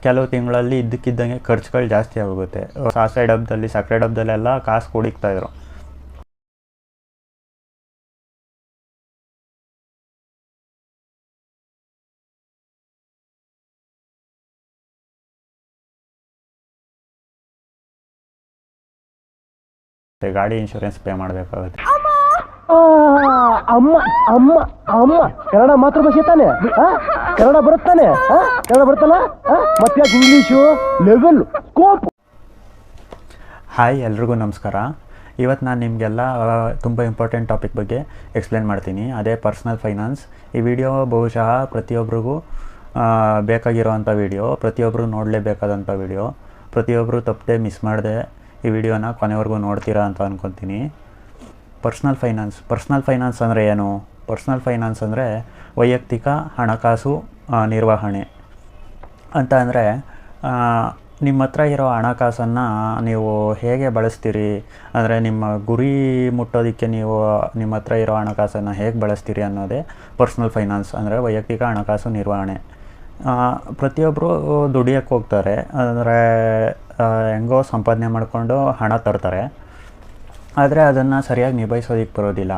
ಕೆಲವು ತಿಂಗಳಲ್ಲಿ ಇದ್ದಕ್ಕಿದ್ದಂಗೆ ಖರ್ಚುಗಳು ಜಾಸ್ತಿ ಆಗೋಗುತ್ತೆ. ಸಾಸಿವೆ ಡಬ್ಬದಲ್ಲಿ ಸಕ್ಕರೆ ಡಬ್ಬದಲ್ಲೆಲ್ಲ ಕಾಸು ಕುಡಿಕ್ತಾಯಿದ್ರು. ಗಾಡಿ ಇನ್ಶೂರೆನ್ಸ್ ಪೇ ಮಾಡಬೇಕಾಗುತ್ತೆ. ಅಮ್ಮ ಅಮ್ಮ ಅಮ್ಮ ಕನ್ನಡ ಮಾತೃಭಾಷೆ ತಾನೆ? ಕನ್ನಡ ಬರುತ್ತಾನೆ? ಕನ್ನಡ ಬರುತ್ತಲ್ಲ? ಮತ್ತೆ ಯಾಕೆ ಇಂಗ್ಲೀಷು ಲೆವೆಲ್ ಕೋಪ್? ಹಾಯ್, ಎಲ್ರಿಗೂ ನಮಸ್ಕಾರ. ಇವತ್ತು ನಾನು ನಿಮಗೆಲ್ಲ ತುಂಬ ಇಂಪಾರ್ಟೆಂಟ್ ಟಾಪಿಕ್ ಬಗ್ಗೆ ಎಕ್ಸ್ಪ್ಲೇನ್ ಮಾಡ್ತೀನಿ. ಅದೇ ಪರ್ಸ್ನಲ್ ಫೈನಾನ್ಸ್. ಈ ವಿಡಿಯೋ ಬಹುಶಃ ಪ್ರತಿಯೊಬ್ಬರಿಗೂ ಬೇಕಾಗಿರೋವಂಥ ವಿಡಿಯೋ, ಪ್ರತಿಯೊಬ್ಬರು ನೋಡಲೇಬೇಕಾದಂಥ ವಿಡಿಯೋ. ಪ್ರತಿಯೊಬ್ಬರು ತಪ್ಪದೆ ಮಿಸ್ ಮಾಡದೆ ಈ ವಿಡಿಯೋನ ಕೊನೆವರೆಗೂ ನೋಡ್ತೀರಾ ಅಂತ ಅಂದ್ಕೊತೀನಿ. ಪರ್ಸ್ನಲ್ ಫೈನಾನ್ಸ್ ಅಂದರೆ ಏನು? ಪರ್ಸ್ನಲ್ ಫೈನಾನ್ಸ್ ಅಂದರೆ ವೈಯಕ್ತಿಕ ಹಣಕಾಸು ನಿರ್ವಹಣೆ ಅಂತ. ಅಂದರೆ ನಿಮ್ಮ ಹತ್ರ ಇರೋ ಹಣಕಾಸನ್ನು ನೀವು ಹೇಗೆ ಬಳಸ್ತೀರಿ, ಅಂದರೆ ನಿಮ್ಮ ಗುರಿ ಮುಟ್ಟೋದಕ್ಕೆ ನೀವು ನಿಮ್ಮ ಹತ್ರ ಇರೋ ಹಣಕಾಸನ್ನು ಹೇಗೆ ಬಳಸ್ತೀರಿ ಅನ್ನೋದೇ ಪರ್ಸ್ನಲ್ ಫೈನಾನ್ಸ್ ಅಂದರೆ ವೈಯಕ್ತಿಕ ಹಣಕಾಸು ನಿರ್ವಹಣೆ. ಪ್ರತಿಯೊಬ್ಬರು ದುಡಿಯೋಕ್ಕೆ ಹೋಗ್ತಾರೆ, ಅಂದರೆ ಹೆಂಗೋ ಸಂಪಾದನೆ ಮಾಡಿಕೊಂಡು ಹಣ ತರ್ತಾರೆ. ಆದರೆ ಅದನ್ನು ಸರಿಯಾಗಿ ನಿಭಾಯಿಸೋದಕ್ಕೆ ಬರೋದಿಲ್ಲ.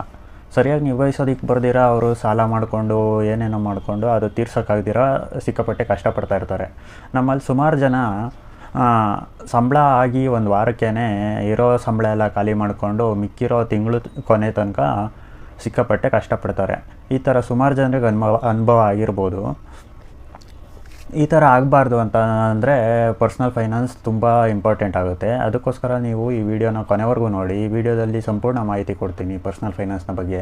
ಸರಿಯಾಗಿ ನಿಭಾಯಿಸೋದಕ್ಕೆ ಬರ್ದಿರ ಅವರು ಸಾಲ ಮಾಡಿಕೊಂಡು ಏನೇನೋ ಮಾಡಿಕೊಂಡು ಅದು ತೀರ್ಸೋಕ್ಕಾಗ್ದಿರ ಸಿಕ್ಕಾಪಟ್ಟೆ ಕಷ್ಟಪಡ್ತಾ ಇರ್ತಾರೆ. ನಮ್ಮಲ್ಲಿ ಸುಮಾರು ಜನ ಸಂಬಳ ಆಗಿ ಒಂದು ವಾರಕ್ಕೇ ಇರೋ ಸಂಬಳ ಎಲ್ಲ ಖಾಲಿ ಮಾಡಿಕೊಂಡು ಮಿಕ್ಕಿರೋ ತಿಂಗಳು ಕೊನೆ ತನಕ ಸಿಕ್ಕಾಪಟ್ಟೆ ಕಷ್ಟಪಡ್ತಾರೆ. ಈ ಥರ ಸುಮಾರು ಜನರಿಗೆ ಅನುಭವ ಆಗಿರ್ಬೋದು. ಈ ಥರ ಆಗಬಾರ್ದು ಅಂತ ಅಂದರೆ ಪರ್ಸ್ನಲ್ ಫೈನಾನ್ಸ್ ತುಂಬ ಇಂಪಾರ್ಟೆಂಟ್ ಆಗುತ್ತೆ. ಅದಕ್ಕೋಸ್ಕರ ನೀವು ಈ ವಿಡಿಯೋನ ಕೊನೆವರೆಗೂ ನೋಡಿ. ಈ ವಿಡಿಯೋದಲ್ಲಿ ಸಂಪೂರ್ಣ ಮಾಹಿತಿ ಕೊಡ್ತೀನಿ ಪರ್ಸ್ನಲ್ ಫೈನಾನ್ಸ್ನ ಬಗ್ಗೆ.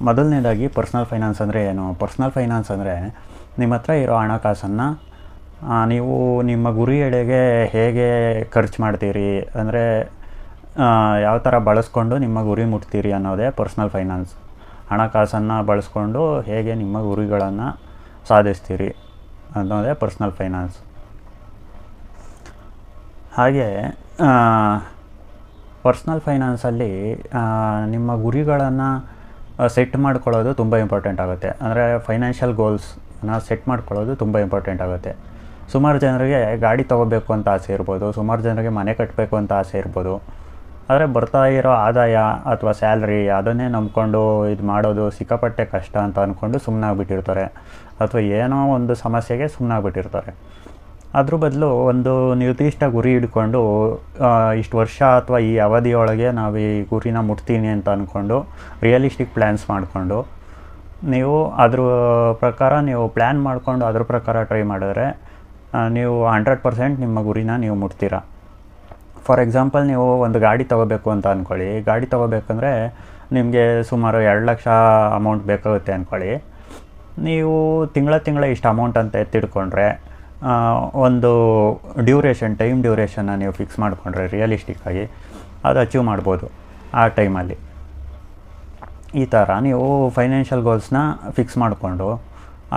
ಮೊದಲನೇದಾಗಿ ಪರ್ಸ್ನಲ್ ಫೈನಾನ್ಸ್ ಅಂದರೆ ಏನು? ಪರ್ಸ್ನಲ್ ಫೈನಾನ್ಸ್ ಅಂದರೆ ನಿಮ್ಮ ಹತ್ರ ಇರೋ ಹಣಕಾಸನ್ನು ನೀವು ನಿಮ್ಮ ಗುರಿ ಎಡೆಗೆ ಹೇಗೆ ಖರ್ಚು ಮಾಡ್ತೀರಿ, ಅಂದರೆ ಯಾವ ಥರ ಬಳಸ್ಕೊಂಡು ನಿಮ್ಮ ಗುರಿ ಮುಟ್ತೀರಿ ಅನ್ನೋದೇ ಪರ್ಸ್ನಲ್ ಫೈನಾನ್ಸ್. ಹಣಕಾಸನ್ನು ಬಳಸ್ಕೊಂಡು ಹೇಗೆ ನಿಮ್ಮ ಗುರಿಗಳನ್ನು ಸಾಧಿಸ್ತೀರಿ ಅನ್ನೋದೇ ಪರ್ಸ್ನಲ್ ಫೈನಾನ್ಸ್. ಹಾಗೆ ಪರ್ಸ್ನಲ್ ಫೈನಾನ್ಸಲ್ಲಿ ನಿಮ್ಮ ಗುರಿಗಳನ್ನು ಸೆಟ್ ಮಾಡ್ಕೊಳ್ಳೋದು ತುಂಬ ಇಂಪಾರ್ಟೆಂಟ್ ಆಗುತ್ತೆ. ಅಂದರೆ ಫೈನಾನ್ಷಿಯಲ್ ಗೋಲ್ಸ್ನ ಸೆಟ್ ಮಾಡ್ಕೊಳ್ಳೋದು ತುಂಬ ಇಂಪಾರ್ಟೆಂಟ್ ಆಗುತ್ತೆ. ಸುಮಾರು ಜನರಿಗೆ ಗಾಡಿ ತೊಗೋಬೇಕು ಅಂತ ಆಸೆ ಇರ್ಬೋದು, ಸುಮಾರು ಜನರಿಗೆ ಮನೆ ಕಟ್ಟಬೇಕು ಅಂತ ಆಸೆ ಇರ್ಬೋದು. ಆದರೆ ಬರ್ತಾ ಇರೋ ಆದಾಯ ಅಥವಾ ಸ್ಯಾಲ್ರಿ ಅದನ್ನೇ ನಂಬ್ಕೊಂಡು ಇದು ಮಾಡೋದು ಸಿಕ್ಕಾಪಟ್ಟೆ ಕಷ್ಟ ಅಂತ ಅಂದ್ಕೊಂಡು ಸುಮ್ಮನಾಗ್ಬಿಟ್ಟಿರ್ತಾರೆ, ಅಥವಾ ಏನೋ ಒಂದು ಸಮಸ್ಯೆಗೆ ಸುಮ್ಮನಾಗ್ಬಿಟ್ಟಿರ್ತಾರೆ. ಅದ್ರ ಬದಲು ಒಂದು ನಿರ್ದಿಷ್ಟ ಗುರಿ ಹಿಡ್ಕೊಂಡು ಇಷ್ಟು ವರ್ಷ ಅಥವಾ ಈ ಅವಧಿಯೊಳಗೆ ನಾವು ಈ ಗುರಿನ ಮುಟ್ತೀನಿ ಅಂತ ಅಂದ್ಕೊಂಡು ರಿಯಲಿಸ್ಟಿಕ್ ಪ್ಲ್ಯಾನ್ಸ್ ಮಾಡಿಕೊಂಡು ನೀವು ಅದ್ರ ಪ್ರಕಾರ ನೀವು ಪ್ಲ್ಯಾನ್ ಮಾಡಿಕೊಂಡು ಅದ್ರ ಪ್ರಕಾರ ಟ್ರೈ ಮಾಡಿದ್ರೆ ನೀವು 100% ನಿಮ್ಮ ಗುರಿನ ನೀವು ಮುಟ್ತೀರಾ. ಫಾರ್ ಎಕ್ಸಾಂಪಲ್, ನೀವು ಒಂದು ಗಾಡಿ ತೊಗೋಬೇಕು ಅಂತ ಅಂದ್ಕೊಳ್ಳಿ. ಗಾಡಿ ತೊಗೋಬೇಕಂದ್ರೆ ನಿಮಗೆ ಸುಮಾರು 2 ಲಕ್ಷ ಅಮೌಂಟ್ ಬೇಕಾಗುತ್ತೆ ಅಂದ್ಕೊಳ್ಳಿ. ನೀವು ತಿಂಗಳ ಇಷ್ಟು ಅಮೌಂಟ್ ಅಂತ ಎತ್ತಿಡ್ಕೊಂಡ್ರೆ ಒಂದು ಟೈಮ್ ಡ್ಯೂರೇಷನ್ನ ನೀವು ಫಿಕ್ಸ್ ಮಾಡಿಕೊಂಡ್ರೆ ರಿಯಲಿಸ್ಟಿಕ್ಕಾಗಿ ಅದು ಅಚೀವ್ ಮಾಡ್ಬೋದು ಆ ಟೈಮಲ್ಲಿ. ಈ ಥರ ನೀವು ಫೈನಾನ್ಷಿಯಲ್ ಗೋಲ್ಸ್ನ ಫಿಕ್ಸ್ ಮಾಡಿಕೊಂಡು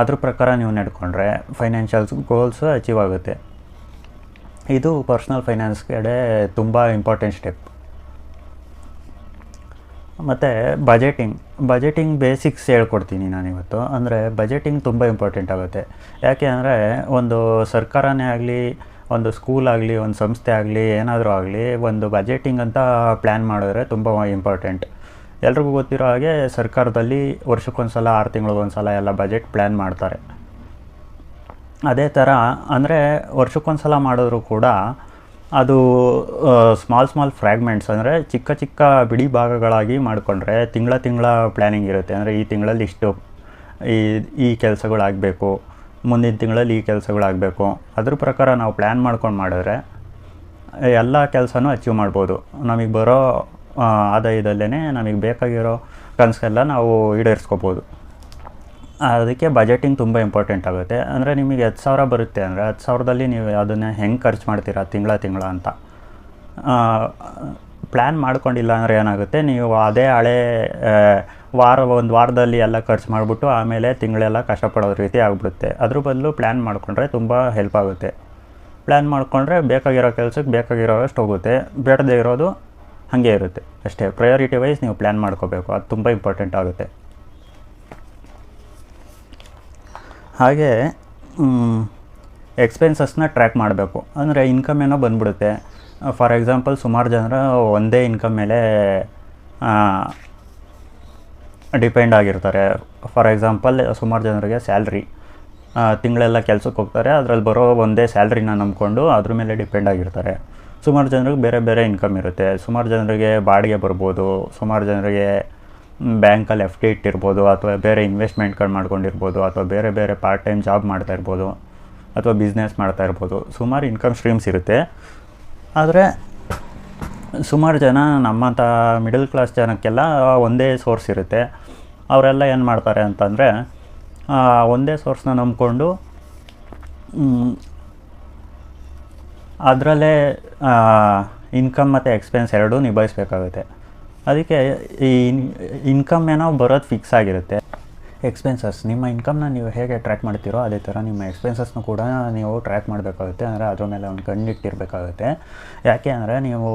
ಅದ್ರ ಪ್ರಕಾರ ನೀವು ನಡ್ಕೊಂಡ್ರೆ ಫೈನಾನ್ಷಿಯಲ್ ಗೋಲ್ಸ್ ಅಚೀವ್ ಆಗುತ್ತೆ. ಇದು ಪರ್ಸ್ನಲ್ ಫೈನಾನ್ಸ್ ಕಡೆ ತುಂಬ ಇಂಪಾರ್ಟೆಂಟ್ ಸ್ಟೆಪ್. ಮತ್ತು ಬಜೆಟಿಂಗ್ ಬೇಸಿಕ್ಸ್ ಹೇಳ್ಕೊಡ್ತೀನಿ ನಾನಿವತ್ತು. ಅಂದರೆ ಬಜೆಟಿಂಗ್ ತುಂಬ ಇಂಪಾರ್ಟೆಂಟ್ ಆಗುತ್ತೆ. ಯಾಕೆ ಅಂದರೆ ಒಂದು ಸರ್ಕಾರನೇ ಆಗಲಿ, ಒಂದು ಸ್ಕೂಲ್ ಆಗಲಿ, ಒಂದು ಸಂಸ್ಥೆ ಆಗಲಿ, ಏನಾದರೂ ಆಗಲಿ ಒಂದು ಬಜೆಟಿಂಗ್ ಅಂತ ಪ್ಲ್ಯಾನ್ ಮಾಡಿದ್ರೆ ತುಂಬ ಇಂಪಾರ್ಟೆಂಟ್. ಎಲ್ರಿಗೂ ಗೊತ್ತಿರೋ ಹಾಗೆ ಸರ್ಕಾರದಲ್ಲಿ ವರ್ಷಕ್ಕೊಂದ್ಸಲ 6 ತಿಂಗಳಿಗೊಂದ್ಸಲ ಎಲ್ಲ ಬಜೆಟ್ ಪ್ಲ್ಯಾನ್ ಮಾಡ್ತಾರೆ. ಅದೇ ಥರ ಅಂದರೆ ವರ್ಷಕ್ಕೊಂದ್ಸಲ ಮಾಡಿದ್ರು ಕೂಡ ಅದು ಸ್ಮಾಲ್ ಫ್ರ್ಯಾಗ್ಮೆಂಟ್ಸ್ ಅಂದರೆ ಚಿಕ್ಕ ಬಿಡಿ ಭಾಗಗಳಾಗಿ ಮಾಡಿಕೊಂಡ್ರೆ ತಿಂಗಳ ಪ್ಲ್ಯಾನಿಂಗ್ ಇರುತ್ತೆ. ಅಂದರೆ ಈ ತಿಂಗಳಲ್ಲಿ ಇಷ್ಟು ಈ ಕೆಲಸಗಳಾಗಬೇಕು, ಮುಂದಿನ ತಿಂಗಳಲ್ಲಿ ಈ ಕೆಲಸಗಳಾಗಬೇಕು. ಅದ್ರ ಪ್ರಕಾರ ನಾವು ಪ್ಲ್ಯಾನ್ ಮಾಡ್ಕೊಂಡು ಮಾಡಿದ್ರೆ ಎಲ್ಲ ಕೆಲಸನೂ ಅಚೀವ್ ಮಾಡ್ಬೋದು. ನಮಗೆ ಬರೋ ಆದಾಯದಲ್ಲೇ ನಮಗೆ ಬೇಕಾಗಿರೋ ಕನಸೆಲ್ಲ ನಾವು ಈಡೇರಿಸ್ಕೋಬೋದು. ಅದಕ್ಕೆ ಬಜೆಟಿಂಗ್ ತುಂಬ ಇಂಪಾರ್ಟೆಂಟ್ ಆಗುತ್ತೆ. ಅಂದರೆ ನಿಮಗೆ 10,000 ಬರುತ್ತೆ ಅಂದರೆ 10,000ದಲ್ಲಿ ನೀವು ಅದನ್ನು ಹೆಂಗೆ ಖರ್ಚು ಮಾಡ್ತೀರಾ ತಿಂಗಳ ಅಂತ ಪ್ಲ್ಯಾನ್ ಮಾಡ್ಕೊಂಡಿಲ್ಲ ಅಂದರೆ ಏನಾಗುತ್ತೆ, ನೀವು ಅದೇ ಹಳೆ ಒಂದು ವಾರದಲ್ಲಿ ಎಲ್ಲ ಖರ್ಚು ಮಾಡಿಬಿಟ್ಟು ಆಮೇಲೆ ತಿಂಗಳೆಲ್ಲ ಕಷ್ಟಪಡೋದು ರೀತಿ ಆಗಿಬಿಡುತ್ತೆ. ಅದ್ರ ಬದಲು ಪ್ಲ್ಯಾನ್ ಮಾಡಿಕೊಂಡ್ರೆ ತುಂಬ ಹೆಲ್ಪ್ ಆಗುತ್ತೆ. ಪ್ಲ್ಯಾನ್ ಮಾಡಿಕೊಂಡ್ರೆ ಬೇಕಾಗಿರೋ ಕೆಲಸಕ್ಕೆ ಬೇಕಾಗಿರೋಷ್ಟು ಹೋಗುತ್ತೆ, ಬೇಡದೇ ಇರೋದು ಹಾಗೆ ಇರುತ್ತೆ ಅಷ್ಟೇ. ಪ್ರಯಾರಿಟಿ ವೈಸ್ ನೀವು ಪ್ಲ್ಯಾನ್ ಮಾಡ್ಕೋಬೇಕು, ಅದು ತುಂಬ ಇಂಪಾರ್ಟೆಂಟ್ ಆಗುತ್ತೆ. ಹಾಗೆ ಎಕ್ಸ್ಪೆನ್ಸಸ್ನ ಟ್ರ್ಯಾಕ್ ಮಾಡಬೇಕು. ಅಂದರೆ ಇನ್ಕಮ್ ಏನೋ ಬಂದ್ಬಿಡುತ್ತೆ. ಫಾರ್ ಎಕ್ಸಾಂಪಲ್ ಸುಮಾರು ಜನರು ಒಂದೇ ಇನ್ಕಮ್ ಮೇಲೆ ಡಿಪೆಂಡ್ ಆಗಿರ್ತಾರೆ. ಫಾರ್ ಎಕ್ಸಾಂಪಲ್ ಸುಮಾರು ಜನರಿಗೆ ಸ್ಯಾಲ್ರಿ, ತಿಂಗಳೆಲ್ಲ ಕೆಲಸಕ್ಕೆ ಹೋಗ್ತಾರೆ, ಅದರಲ್ಲಿ ಬರೋ ಒಂದೇ ಸ್ಯಾಲ್ರಿನ ನಂಬ್ಕೊಂಡು ಅದ್ರ ಮೇಲೆ ಡಿಪೆಂಡ್ ಆಗಿರ್ತಾರೆ. ಸುಮಾರು ಜನರಿಗೆ ಬೇರೆ ಬೇರೆ ಇನ್ಕಮ್ ಇರುತ್ತೆ. ಸುಮಾರು ಜನರಿಗೆ ಬಾಡಿಗೆ ಬರ್ಬೋದು, ಸುಮಾರು ಜನರಿಗೆ ಬ್ಯಾಂಕಲ್ಲಿ FD ಇಟ್ಟಿರ್ಬೋದು, ಅಥವಾ ಬೇರೆ ಇನ್ವೆಸ್ಟ್ಮೆಂಟ್ಗಳು ಮಾಡ್ಕೊಂಡಿರ್ಬೋದು, ಅಥವಾ ಬೇರೆ ಬೇರೆ ಪಾರ್ಟ್ ಟೈಮ್ ಜಾಬ್ ಮಾಡ್ತಾಯಿರ್ಬೋದು, ಅಥವಾ ಬಿಸ್ನೆಸ್ ಮಾಡ್ತಾಯಿರ್ಬೋದು. ಸುಮಾರು ಇನ್ಕಮ್ ಸ್ಟ್ರೀಮ್ಸ್ ಇರುತ್ತೆ. ಆದರೆ ಸುಮಾರು ಜನ ನಮ್ಮಂಥ ಮಿಡಲ್ ಕ್ಲಾಸ್ ಜನಕ್ಕೆಲ್ಲ ಒಂದೇ ಸೋರ್ಸ್ ಇರುತ್ತೆ. ಅವರೆಲ್ಲ ಏನು ಮಾಡ್ತಾರೆ ಅಂತಂದರೆ ಒಂದೇ ಸೋರ್ಸ್ನ ನಂಬಿಕೊಂಡು ಅದರಲ್ಲೇ ಇನ್ಕಮ್ ಮತ್ತು ಎಕ್ಸ್ಪೆನ್ಸ್ ಎರಡೂ ನಿಭಾಯಿಸಬೇಕಾಗುತ್ತೆ. ಅದಕ್ಕೆ ಈ ಇನ್ಕಮ್ ಏನೋ ಬರೋದು ಫಿಕ್ಸ್ ಆಗಿರುತ್ತೆ. ಎಕ್ಸ್ಪೆನ್ಸಸ್, ನಿಮ್ಮ ಇನ್ಕಮ್ನ ನೀವು ಹೇಗೆ ಟ್ರ್ಯಾಕ್ ಮಾಡ್ತೀರೋ ಅದೇ ಥರ ನಿಮ್ಮ ಎಕ್ಸ್ಪೆನ್ಸಸ್ನು ಕೂಡ ನೀವು ಟ್ರ್ಯಾಕ್ ಮಾಡಬೇಕಾಗುತ್ತೆ. ಅಂದರೆ ಅದ್ರ ಮೇಲೆ ಒಂದು ಕಣ್ಣಿಟ್ಟಿರಬೇಕಾಗುತ್ತೆ. ಯಾಕೆ ಅಂದರೆ ನೀವು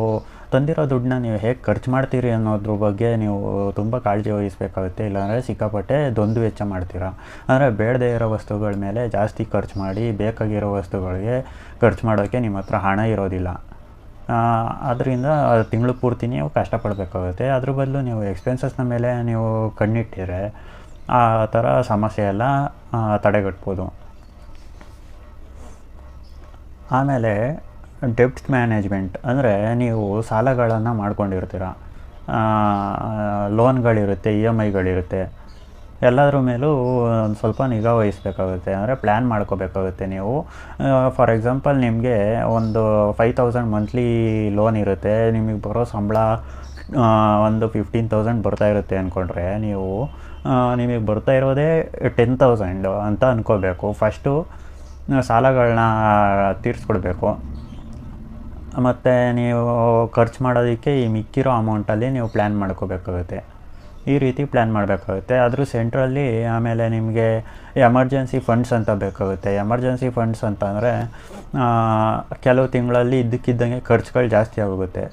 ತಂದಿರೋ ದುಡ್ಡನ್ನ ನೀವು ಹೇಗೆ ಖರ್ಚು ಮಾಡ್ತೀರಿ ಅನ್ನೋದ್ರ ಬಗ್ಗೆ ನೀವು ತುಂಬ ಕಾಳಜಿ ವಹಿಸಬೇಕಾಗುತ್ತೆ. ಇಲ್ಲಾಂದರೆ ಸಿಕ್ಕಾಪಟ್ಟೆ ದೊಂದು ವೆಚ್ಚ ಮಾಡ್ತೀರಾ. ಅಂದರೆ ಬೇಡದೇ ಇರೋ ವಸ್ತುಗಳ ಮೇಲೆ ಜಾಸ್ತಿ ಖರ್ಚು ಮಾಡಿ ಬೇಕಾಗಿರೋ ವಸ್ತುಗಳಿಗೆ ಖರ್ಚು ಮಾಡೋಕ್ಕೆ ನಿಮ್ಮ ಹತ್ರ ಹಣ ಇರೋದಿಲ್ಲ. ಅದರಿಂದ ತಿಂಗಳು ಪೂರ್ತಿ ನೀವು ಕಷ್ಟಪಡಬೇಕಾಗುತ್ತೆ. ಅದ್ರ ಬದಲು ನೀವು ಎಕ್ಸ್ಪೆನ್ಸಸ್ನ ಮೇಲೆ ನೀವು ಕಣ್ಣಿಟ್ಟಿರೆ ಆ ಥರ ಸಮಸ್ಯೆ ಎಲ್ಲ ತಡೆಗಟ್ಬೋದು. ಆಮೇಲೆ ಡೆಬ್ಟ್ ಮ್ಯಾನೇಜ್ಮೆಂಟ್, ಅಂದರೆ ನೀವು ಸಾಲಗಳನ್ನು ಮಾಡ್ಕೊಂಡಿರ್ತೀರ, ಲೋನ್ಗಳಿರುತ್ತೆ, EMIಗಳಿರುತ್ತೆ. ಎಲ್ಲದ್ರ ಮೇಲೂ ಒಂದು ಸ್ವಲ್ಪ ನಿಗಾ ವಹಿಸಬೇಕಾಗುತ್ತೆ. ಅಂದರೆ ಪ್ಲ್ಯಾನ್ ಮಾಡ್ಕೋಬೇಕಾಗುತ್ತೆ ನೀವು. ಫಾರ್ ಎಕ್ಸಾಂಪಲ್ ನಿಮಗೆ ಒಂದು 5,000 ಮಂತ್ಲಿ ಲೋನ್ ಇರುತ್ತೆ, ನಿಮಗೆ ಬರೋ ಸಂಬಳ ಒಂದು 15,000 ಬರ್ತಾ ಇರುತ್ತೆ ಅಂದ್ಕೊಂಡ್ರೆ ನೀವು ನಿಮಗೆ ಬರ್ತಾ ಇರೋದೇ 10,000 ಅಂತ ಅಂದ್ಕೋಬೇಕು. ಫಸ್ಟು ಸಾಲಗಳನ್ನ ತೀರಿಸ್ಕೊಡ್ಬೇಕು. ಮತ್ತು ನೀವು ಖರ್ಚು ಮಾಡೋದಕ್ಕೆ ಈ ಮಿಕ್ಕಿರೋ ಅಮೌಂಟಲ್ಲಿ ನೀವು ಪ್ಲ್ಯಾನ್ ಮಾಡ್ಕೋಬೇಕಾಗುತ್ತೆ. ಈ ರೀತಿ ಪ್ಲ್ಯಾನ್ ಮಾಡಬೇಕಾಗುತ್ತೆ. ಅದ್ರ ಸೆಂಟ್ರಲ್ಲಿ ಆಮೇಲೆ ನಿಮಗೆ ಎಮರ್ಜೆನ್ಸಿ ಫಂಡ್ಸ್ ಅಂತ ಬೇಕಾಗುತ್ತೆ. ಎಮರ್ಜೆನ್ಸಿ ಫಂಡ್ಸ್ ಅಂತ ಅಂದರೆ ಕೆಲವು ತಿಂಗಳಲ್ಲಿ ಇದ್ದಕ್ಕಿದ್ದಂಗೆ ಖರ್ಚುಗಳು ಜಾಸ್ತಿ ಆಗೋಗುತ್ತೆ.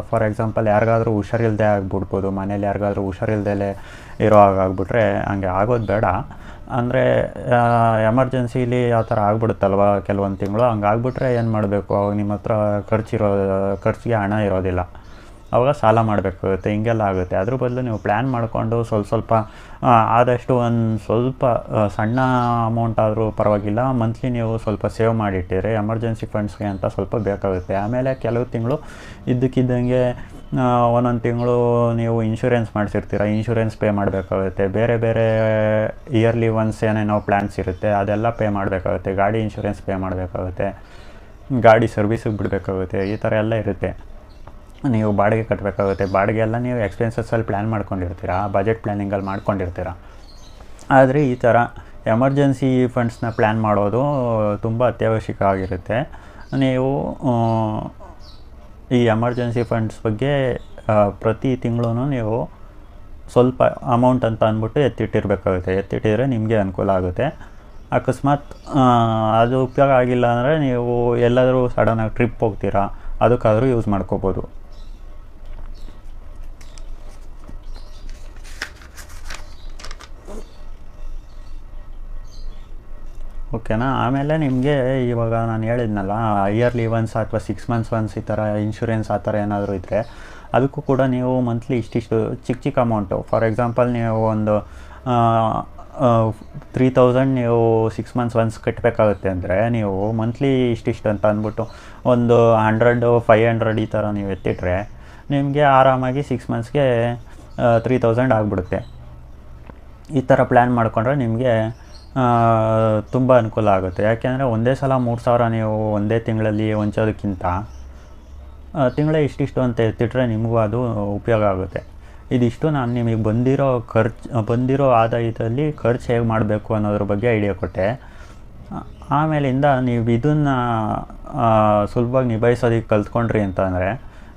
ಫಾರ್ ಎಕ್ಸಾಂಪಲ್ ಯಾರಿಗಾದ್ರೂ ಹುಷಾರಿಲ್ಲದೆ ಆಗಿಬಿಡ್ಬೋದು, ಮನೇಲಿ ಯಾರಿಗಾದ್ರೂ ಹುಷಾರಿಲ್ಲದೆ ಇರೋ ಹಾಗಾಗ್ಬಿಟ್ರೆ ಹಂಗೆ ಆಗೋದು ಬೇಡ. ಅಂದರೆ ಎಮರ್ಜೆನ್ಸಿಲಿ ಆ ಥರ ಆಗ್ಬಿಡುತ್ತಲ್ವ ಕೆಲವೊಂದು ತಿಂಗಳು, ಹಂಗೆ ಆಗ್ಬಿಟ್ರೆ ಏನು ಮಾಡಬೇಕು, ಅವಾಗ ನಿಮ್ಮ ಹತ್ರ ಖರ್ಚಿಗೆ ಹಣ ಇರೋದಿಲ್ಲ, ಅವಾಗ ಸಾಲ ಮಾಡಬೇಕಾಗುತ್ತೆ. ಹಿಂಗೆಲ್ಲ ಆಗುತ್ತೆ. ಅದ್ರ ಬದಲು ನೀವು ಪ್ಲ್ಯಾನ್ ಮಾಡಿಕೊಂಡು ಸ್ವಲ್ಪ ಆದಷ್ಟು ಒಂದು ಸ್ವಲ್ಪ ಸಣ್ಣ ಅಮೌಂಟ್ ಆದರೂ ಪರವಾಗಿಲ್ಲ, ಮಂತ್ಲಿ ನೀವು ಸ್ವಲ್ಪ ಸೇವ್ ಮಾಡಿಟ್ಟಿರಿ. ಎಮರ್ಜೆನ್ಸಿ ಫಂಡ್ಸ್ಗೆ ಅಂತ ಸ್ವಲ್ಪ ಬೇಕಾಗುತ್ತೆ. ಆಮೇಲೆ ಕೆಲವು ತಿಂಗಳು ಇದ್ದಕ್ಕಿದ್ದಂಗೆ ಒಂದೊಂದು ತಿಂಗಳು ನೀವು ಇನ್ಶೂರೆನ್ಸ್ ಮಾಡಿಸಿರ್ತೀರ, ಇನ್ಶೂರೆನ್ಸ್ ಪೇ ಮಾಡಬೇಕಾಗುತ್ತೆ. ಬೇರೆ ಬೇರೆ ಇಯರ್ಲಿ ಒನ್ಸ್ ಏನೇನೋ ಪ್ಲ್ಯಾನ್ಸ್ ಇರುತ್ತೆ, ಅದೆಲ್ಲ ಪೇ ಮಾಡಬೇಕಾಗುತ್ತೆ. ಗಾಡಿ ಇನ್ಶೂರೆನ್ಸ್ ಪೇ ಮಾಡಬೇಕಾಗುತ್ತೆ, ಗಾಡಿ ಸರ್ವಿಸಿಗೆ ಬಿಡಬೇಕಾಗುತ್ತೆ. ಈ ಥರ ಎಲ್ಲ ಇರುತ್ತೆ. ನೀವು ಬಾಡಿಗೆ ಕಟ್ಟಬೇಕಾಗುತ್ತೆ. ಬಾಡಿಗೆ ಎಲ್ಲ ನೀವು ಎಕ್ಸ್ಪೆನ್ಸಸ್ಸಲ್ಲಿ ಪ್ಲ್ಯಾನ್ ಮಾಡ್ಕೊಂಡಿರ್ತೀರ, ಬಜೆಟ್ ಪ್ಲ್ಯಾನಿಂಗಲ್ಲಿ ಮಾಡ್ಕೊಂಡಿರ್ತೀರ. ಆದರೆ ಈ ಥರ ಎಮರ್ಜೆನ್ಸಿ ಫಂಡ್ಸ್ನ ಪ್ಲ್ಯಾನ್ ಮಾಡೋದು ತುಂಬ ಅತ್ಯವಶ್ಯಕ ಆಗಿರುತ್ತೆ. ನೀವು ಈ ಎಮರ್ಜೆನ್ಸಿ ಫಂಡ್ಸ್ ಬಗ್ಗೆ ಪ್ರತಿ ತಿಂಗಳೂ ನೀವು ಸ್ವಲ್ಪ ಅಮೌಂಟ್ ಅಂತ ಅಂದ್ಬಿಟ್ಟು ಎತ್ತಿಟ್ಟಿರಬೇಕಾಗುತ್ತೆ. ಎತ್ತಿಟ್ಟಿದ್ರೆ ನಿಮಗೆ ಅನುಕೂಲ ಆಗುತ್ತೆ. ಅಕಸ್ಮಾತ್ ಅದು ಉಪಯೋಗ ಆಗಿಲ್ಲ ಅಂದರೆ ನೀವು ಎಲ್ಲಾದರೂ ಸಡನ್ನಾಗಿ ಟ್ರಿಪ್ ಹೋಗ್ತೀರಾ, ಅದಕ್ಕಾದರೂ ಯೂಸ್ ಮಾಡ್ಕೋಬೋದು. ಓಕೆನಾ. ಆಮೇಲೆ ನಿಮಗೆ ಇವಾಗ ನಾನು ಹೇಳಿದ್ನಲ್ಲ, ಇಯರ್ಲಿ ಒನ್ಸ್ ಅಥವಾ 6 months ಒನ್ಸ್ ಈ ಥರ ಇನ್ಶೂರೆನ್ಸ್ ಆ ಥರ ಏನಾದರೂ ಇದ್ದರೆ ಅದಕ್ಕೂ ಕೂಡ ನೀವು ಮಂತ್ಲಿ ಇಷ್ಟಿಷ್ಟು ಚಿಕ್ಕ ಅಮೌಂಟು, ಫಾರ್ ಎಕ್ಸಾಂಪಲ್ ನೀವು ಒಂದು 3,000 ನೀವು 6 months ಒನ್ಸ್ ಕಟ್ಟಬೇಕಾಗುತ್ತೆ ಅಂದರೆ ನೀವು ಮಂತ್ಲಿ ಇಷ್ಟಿಷ್ಟು ಅಂತ ಅಂದ್ಬಿಟ್ಟು ಒಂದು 100, 500 ಈ ಥರ ನೀವು ಎತ್ತಿಟ್ರೆ ನಿಮಗೆ ಆರಾಮಾಗಿ 6 monthsಗೆ 3,000 ಆಗಿಬಿಡುತ್ತೆ. ಈ ಥರ ಪ್ಲ್ಯಾನ್ ಮಾಡಿಕೊಂಡ್ರೆ ನಿಮಗೆ ತುಂಬ ಅನುಕೂಲ ಆಗುತ್ತೆ. ಯಾಕೆಂದರೆ ಒಂದೇ ಸಲ 3,000 ನೀವು ಒಂದೇ ತಿಂಗಳಲ್ಲಿ ಹೊಂಚೋದಕ್ಕಿಂತ ತಿಂಗಳೇ ಇಷ್ಟಿಷ್ಟು ಅಂತ ಎತ್ತಿಟ್ರೆ ನಿಮಗೂ ಅದು ಉಪಯೋಗ ಆಗುತ್ತೆ. ಇದಿಷ್ಟು ನಾನು ನಿಮಗೆ ಬಂದಿರೋ ಆದಾಯದಲ್ಲಿ ಖರ್ಚು ಹೇಗೆ ಮಾಡಬೇಕು ಅನ್ನೋದ್ರ ಬಗ್ಗೆ ಐಡಿಯಾ ಕೊಟ್ಟೆ. ಆಮೇಲಿಂದ ನೀವು ಇದನ್ನು ಸುಲಭವಾಗಿ ನಿಭಾಯಿಸೋದಕ್ಕೆ ಕಲ್ತ್ಕೊಂಡ್ರಿ ಅಂತಂದರೆ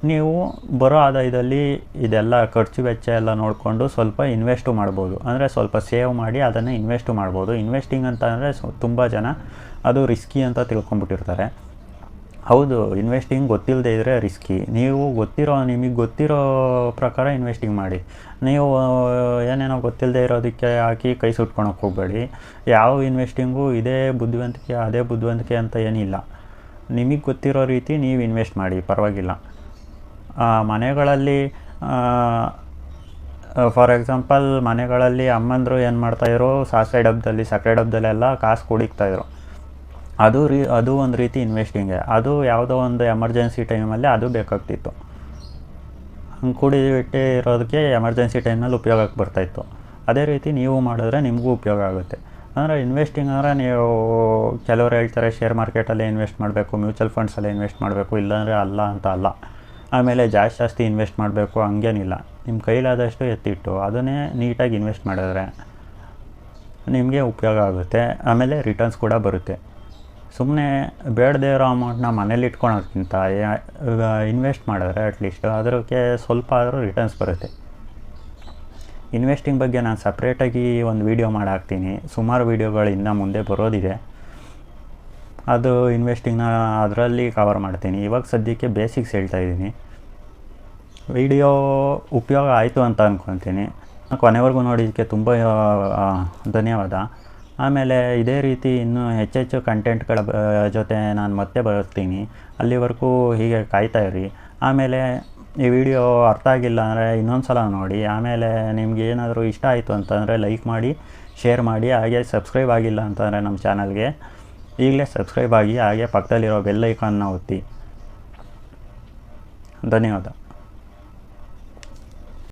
ನೀವು ಬರೋ ಆದಾಯದಲ್ಲಿ ಇದೆಲ್ಲ ಖರ್ಚು ವೆಚ್ಚ ಎಲ್ಲ ನೋಡಿಕೊಂಡು ಸ್ವಲ್ಪ ಇನ್ವೆಸ್ಟು ಮಾಡ್ಬೋದು. ಅಂದರೆ ಸ್ವಲ್ಪ ಸೇವ್ ಮಾಡಿ ಅದನ್ನು ಇನ್ವೆಸ್ಟು ಮಾಡ್ಬೋದು. ಇನ್ವೆಸ್ಟಿಂಗ್ ಅಂತ ಅಂದರೆ ತುಂಬ ಜನ ಅದು ರಿಸ್ಕಿ ಅಂತ ತಿಳ್ಕೊಂಬಿಟ್ಟಿರ್ತಾರೆ. ಹೌದು, ಇನ್ವೆಸ್ಟಿಂಗ್ ಗೊತ್ತಿಲ್ಲದೆ ಇದ್ದರೆ ರಿಸ್ಕಿ. ನೀವು ನಿಮಗೆ ಗೊತ್ತಿರೋ ಪ್ರಕಾರ ಇನ್ವೆಸ್ಟಿಂಗ್ ಮಾಡಿ. ನೀವು ಏನೇನೋ ಗೊತ್ತಿಲ್ಲದೆ ಇರೋದಕ್ಕೆ ಹಾಕಿ ಕೈ ಸುಟ್ಕೊಳಕ್ಕೆ ಹೋಗಬೇಡಿ. ಯಾವ ಇನ್ವೆಸ್ಟಿಂಗು ಇದೇ ಬುದ್ಧಿವಂತಿಕೆ ಅದೇ ಬುದ್ಧಿವಂತಿಕೆ ಅಂತ ಏನಿಲ್ಲ. ನಿಮಗೆ ಗೊತ್ತಿರೋ ರೀತಿ ನೀವು ಇನ್ವೆಸ್ಟ್ ಮಾಡಿ, ಪರವಾಗಿಲ್ಲ. ಮನೆಗಳಲ್ಲಿ ಫಾರ್ ಎಕ್ಸಾಂಪಲ್ ಮನೆಗಳಲ್ಲಿ ಅಮ್ಮಂದರು ಏನು ಮಾಡ್ತಾಯಿದ್ರು, ಸಾಸಿವೆ ಡಬ್ಬದಲ್ಲಿ ಸಕ್ಕರೆ ಡಬ್ಬದಲ್ಲೆಲ್ಲ ಕಾಸು ಕುಡಿಕ್ತಾಯಿದ್ರು. ಅದು ಒಂದು ರೀತಿ ಇನ್ವೆಸ್ಟಿಂಗೆ. ಅದು ಯಾವುದೋ ಒಂದು ಎಮರ್ಜೆನ್ಸಿ ಟೈಮಲ್ಲಿ ಅದು ಬೇಕಾಗ್ತಿತ್ತು. ಹಂಗೆ ಇರೋದಕ್ಕೆ ಎಮರ್ಜೆನ್ಸಿ ಟೈಮಲ್ಲಿ ಉಪಯೋಗಕ್ಕೆ ಬರ್ತಾಯಿತ್ತು. ಅದೇ ರೀತಿ ನೀವು ಮಾಡಿದ್ರೆ ನಿಮಗೂ ಉಪಯೋಗ ಆಗುತ್ತೆ. ಅಂದರೆ ಇನ್ವೆಸ್ಟಿಂಗ್ ಅಂದರೆ ನೀವು ಕೆಲವರು ಹೇಳ್ತಾರೆ ಶೇರ್ ಮಾರ್ಕೆಟಲ್ಲೇ ಇನ್ವೆಸ್ಟ್ ಮಾಡಬೇಕು, ಮ್ಯೂಚುವಲ್ ಫಂಡ್ಸಲ್ಲೇ ಇನ್ವೆಸ್ಟ್ ಮಾಡಬೇಕು, ಇಲ್ಲಾಂದರೆ ಅಲ್ಲ ಅಂತ ಅಲ್ಲ. ಆಮೇಲೆ ಜಾಸ್ತಿ ಇನ್ವೆಸ್ಟ್ ಮಾಡಬೇಕು ಹಂಗೇನಿಲ್ಲ. ನಿಮ್ಮ ಕೈಲಾದಷ್ಟು ಎತ್ತಿಟ್ಟು ಅದನ್ನೇ ನೀಟಾಗಿ ಇನ್ವೆಸ್ಟ್ ಮಾಡಿದ್ರೆ ನಿಮಗೆ ಉಪಯೋಗ ಆಗುತ್ತೆ. ಆಮೇಲೆ ರಿಟರ್ನ್ಸ್ ಕೂಡ ಬರುತ್ತೆ. ಸುಮ್ಮನೆ ಬೇಡದೇ ಇರೋ ಅಮೌಂಟ್ನ ಮನೇಲಿ ಇಟ್ಕೊಳೋದ್ಕಿಂತ ಇನ್ವೆಸ್ಟ್ ಮಾಡಿದ್ರೆ ಅಟ್ಲೀಸ್ಟ್ ಅದಕ್ಕೆ ಸ್ವಲ್ಪ ಆದರೂ ರಿಟರ್ನ್ಸ್ ಬರುತ್ತೆ. ಇನ್ವೆಸ್ಟಿಂಗ್ ಬಗ್ಗೆ ನಾನು ಸಪ್ರೇಟಾಗಿ ಒಂದು ವೀಡಿಯೋ ಹಾಕ್ತೀನಿ. ಸುಮಾರು ವೀಡಿಯೋಗಳು ಇನ್ನು ಮುಂದೆ ಬರೋದಿದೆ. ಅದು ಇನ್ವೆಸ್ಟಿಂಗ್ನ ಅದರಲ್ಲಿ ಕವರ್ ಮಾಡ್ತೀನಿ. ಇವಾಗ ಸದ್ಯಕ್ಕೆ ಬೇಸಿಕ್ಸ್ ಹೇಳ್ತಾಯಿದ್ದೀನಿ. ವಿಡಿಯೋ ಉಪಯೋಗ ಆಯಿತು ಅಂತ ಅಂದ್ಕೊತೀನಿ. ಕೊನೆವರೆಗೂ ನೋಡಿದ್ದಕ್ಕೆ ತುಂಬ ಧನ್ಯವಾದ. ಆಮೇಲೆ ಇದೇ ರೀತಿ ಇನ್ನೂ ಹೆಚ್ಚೆಚ್ಚು ಕಂಟೆಂಟ್ಗಳ ಜೊತೆ ನಾನು ಮತ್ತೆ ಬರ್ತೀನಿ. ಅಲ್ಲಿವರೆಗೂ ಹೀಗೆ ಕಾಯ್ತಾಯಿರಿ. ಆಮೇಲೆ ಈ ವಿಡಿಯೋ ಅರ್ಥ ಆಗಿಲ್ಲ ಅಂದರೆ ಇನ್ನೊಂದು ಸಲ ನೋಡಿ. ಆಮೇಲೆ ನಿಮ್ಗೆ ಏನಾದರೂ ಇಷ್ಟ ಆಯಿತು ಅಂತಂದರೆ ಲೈಕ್ ಮಾಡಿ, ಶೇರ್ ಮಾಡಿ. ಹಾಗೆ ಸಬ್ಸ್ಕ್ರೈಬ್ ಆಗಿಲ್ಲ ಅಂತಂದರೆ ನಮ್ಮ ಚಾನಲ್ಗೆ ಈಗಲೇ ಸಬ್ಸ್ಕ್ರೈಬ್ ಆಗಿ, ಹಾಗೆ ಪಕ್ಕದಲ್ಲಿರೋ ಬೆಲ್ ಐಕಾನ್ನ ಒತ್ತಿ. ಧನ್ಯವಾದ.